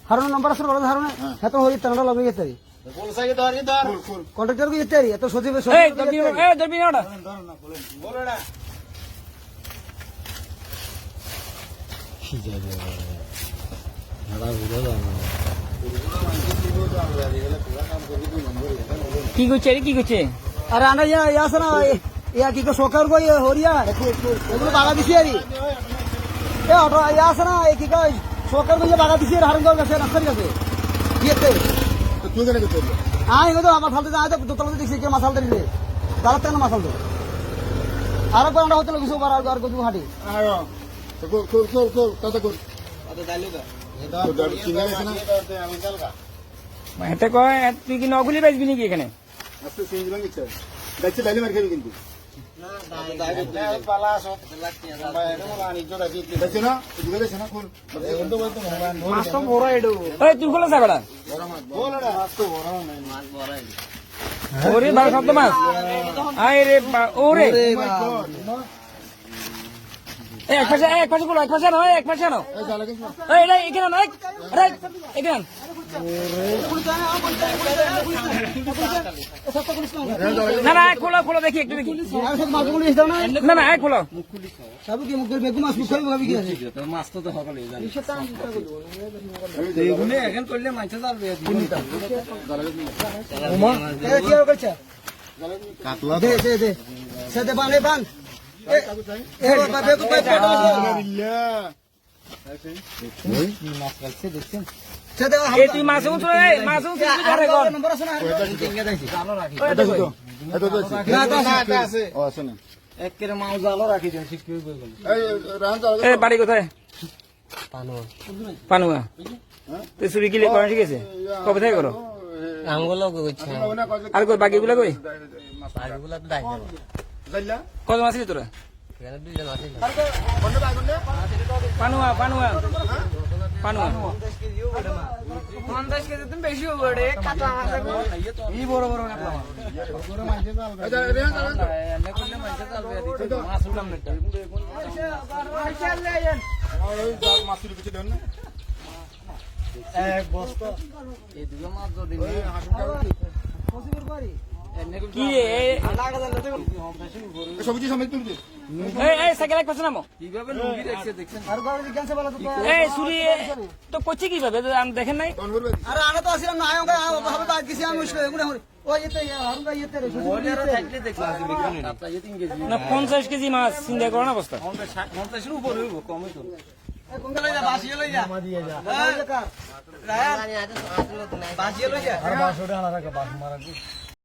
হারুন নম্বর আছে কলেজ হারুন এত হই তান্ডা লবে গেছে কন্ট্রাক্টর কে যেতে এত সচিব কি করছে কি করছে? আরে আনা ইয়া আছে না ইয়া কি সরকার কই হরিয়া এগুলো বাগা দিছি আরি এ অটো ইয়া আছে না কি কই সরকার কই বাগা দিছি হারুন কাছে রাস্তার কাছে ইয়েতে তো তুই কেন করতে এগুলো আমার ফালতে যায় তো দোতলাতে দেখছি কে মাসাল দিলে তার থেকে মাসাল দো আর একবার আমরা হোটেলে কিছু বার আর কিছু হাঁটি আয়ো তো কর কত কর কত দাইলো দা এটা চিনা গেছে না আমি চালকা এতে কয় তুই কি নগুলি বেচবি নাকি এখানে? আজকে চেঞ্জ ভাঙি চাই দেখছি দাইলে মার খাবি কিন্তু না দাইলে পালা সব দেখছি না এদিকে দেখছ না কোন বলতে বলতে মাছ তো বড় এডো এই তুই খোলা সাগড়া বড় মাছ বলড়া মাছ তো বড় নাই মাছ বড় ওরে বাবা শব্দ মাছ আয় রে ওরে এক পাশে খোলা এক পাশে না এক পাশে না এই চালা কিছু এই রে এখানে না আরে এখানে না না খোলা খোলা দেখি একটু দেখি না না খোলা সাবু কি মুখ বেগু মাছ মুখ ভাবি কি আছে মাছ তো হবে এগুলো এখন করলে মাছ যাবে ওমা এ কি করছে কাতলা দে দে দে সে দে বানে বান এ বাবা বেগু পাই পড়ো মাছ কাটছে দেখছেন সে দে এই তুই মাছ উঠো এই মাছ উঠো ধরে গর নম্বর আছে না টিঙ্গা দাইছি জালো রাখি এটা তো না আছে ও আছে না এক করে মাছ জালো রাখি দেন ঠিক কই গেল এই রান চালা এই বাড়ি কোথায়? পানো পানুয়া তুই চুরি কিলে করা ঠিক আছে কবে থেকে করো আঙ্গুলো কইছে আর কই বাকিগুলা কই বাকিগুলো তো দাই যাইলা কত মাছ ছিল তোরা? এখানে দুইজন আছে পানুয়া পানুয়া পানুয়া 50 কেজি তুমি বেশি হবে রে কাটা মাছ দেখো এই বড় বড় কাটা মাছ বড় মাছ চালা এটা রে চালা এনে করলে মাছ চালবে দিতে মাছ উঠাম না মাছ শুরু কিছু দেন না এক বস্তা এই দুটো মাছ যদি পসিবল করি কি সবজি সমেত তুলছে এই সাইকেল এক পাশে নামো কিভাবে লুঙ্গি রাখছে দেখছেন আর গাড়ি ক্যান্সেল বলা তো এই চুরি তো করছে কিভাবে আমি দেখেন নাই কোন করবে আরে আনা তো আসিলাম না আয়ঙ্গা ভাবে বাদ দিছি আমি মুশকিল এগুলো ওই এতে হারুন ভাই এতে না 50 কেজি মাছ চিন্তা করেন অবস্থা 50 এর উপরে হইব কমই তো কোনটা লই যা বাসিয়ে লই যা দিয়ে যা রায়ান বাসিয়ে লই যা আর 500 টাকা রাখা বাস মারা